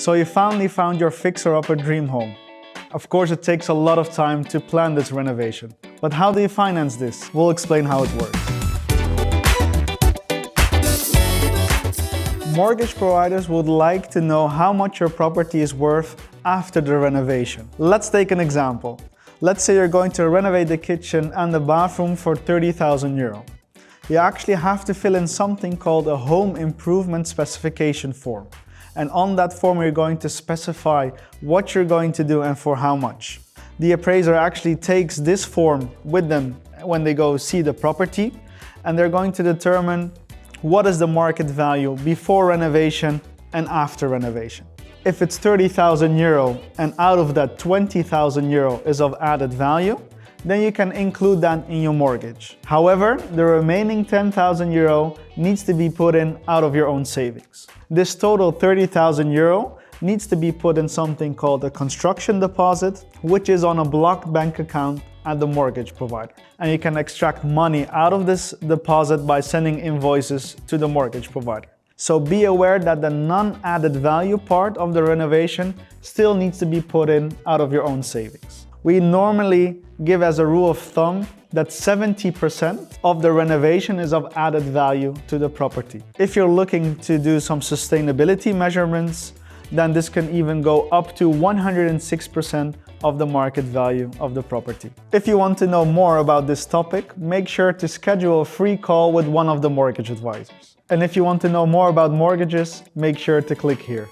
So you finally found your fixer-upper dream home. Of course, it takes a lot of time to plan this renovation. But how do you finance this? We'll explain how it works. Mortgage providers would like to know how much your property is worth after the renovation. Let's take an example. Let's say you're going to renovate the kitchen and the bathroom for 30,000 euro. You actually have to fill in something called a home improvement specification form. And on that form, you're going to specify what you're going to do and for how much. The appraiser actually takes this form with them when they go see the property, and they're going to determine what is the market value before renovation and after renovation. If it's 30,000 euro and out of that 20,000 euro is of added value, then you can include that in your mortgage. However, the remaining 10,000 euro needs to be put in out of your own savings. This total 30,000 euro needs to be put in something called a construction deposit, which is on a blocked bank account at the mortgage provider. And you can extract money out of this deposit by sending invoices to the mortgage provider. So be aware that the non-added value part of the renovation still needs to be put in out of your own savings. We normally give as a rule of thumb that 70% of the renovation is of added value to the property. If you're looking to do some sustainability measurements, then this can even go up to 106% of the market value of the property. If you want to know more about this topic, make sure to schedule a free call with one of the mortgage advisors. And if you want to know more about mortgages, make sure to click here.